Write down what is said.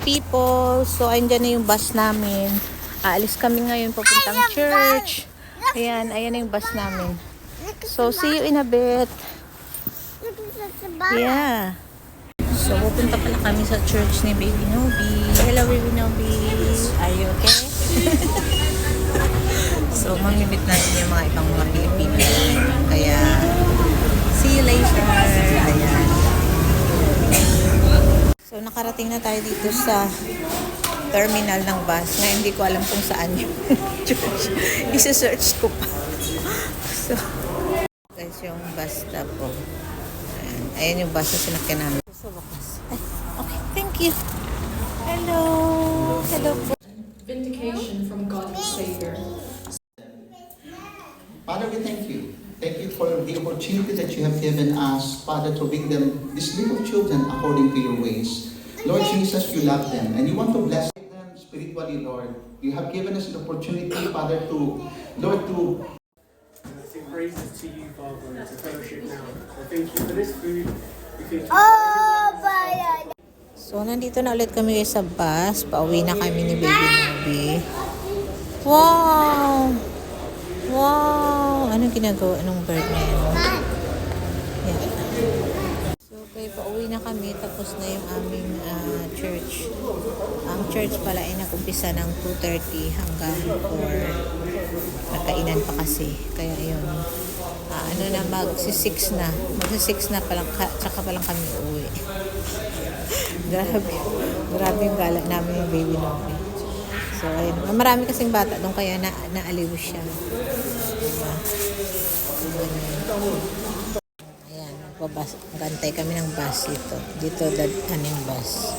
people. So, andyan na yung bus namin. Aalis kami ngayon papuntang church. Ayan na yung bus namin. So, see you in a bit. Yeah. So, pupunta pala kami sa church ni Baby Nobi. Hello, Baby Nobi. Are you okay? So, mamimit natin yung mga ibang mga Pilipino. Kaya, see you later. Ayan. So, nakarating na tayo dito sa terminal ng bus na hindi ko alam kung saan yung church. Isa-search ko pa. So, guys, yung bus stop po. Ayan yung bus na sinakyan namin. Sa wakas. Ay, okay, thank you. Hello. Hello po. Vindication from God the Savior. Father, we thank you. Thank you for the opportunity that you have given us, Father, to bring them, these little children, according to your ways. Lord Jesus, you love them, and you want to bless them spiritually, Lord. You have given us an opportunity, Father, to, Lord, to sing praises to you, Father, and to fellowship now. I thank you for this food. We thank you for everyone. So, nandito na ulit kami sa bus. Pauwi na kami ni Baby Nobi. Wow! Wow! Anong ginagawa? Anong bird na yun? Yeah. So, okay, pauwi na kami. Tapos na yung aming church. Ang church pala ay nag-umpisa ng 2:30 hanggang 4. Nagkainan pa kasi. Kaya yun. Ano na, magsi-6 na. Magsi-6 na palang, tsaka palang kami uwi. Grabe yung gala namin yung Baby Nobi. So, ayun. Marami kasing bata doon kaya naaliw siya. Diba? Ayan. Gantay kami ng bus dito. Dito, yung bus.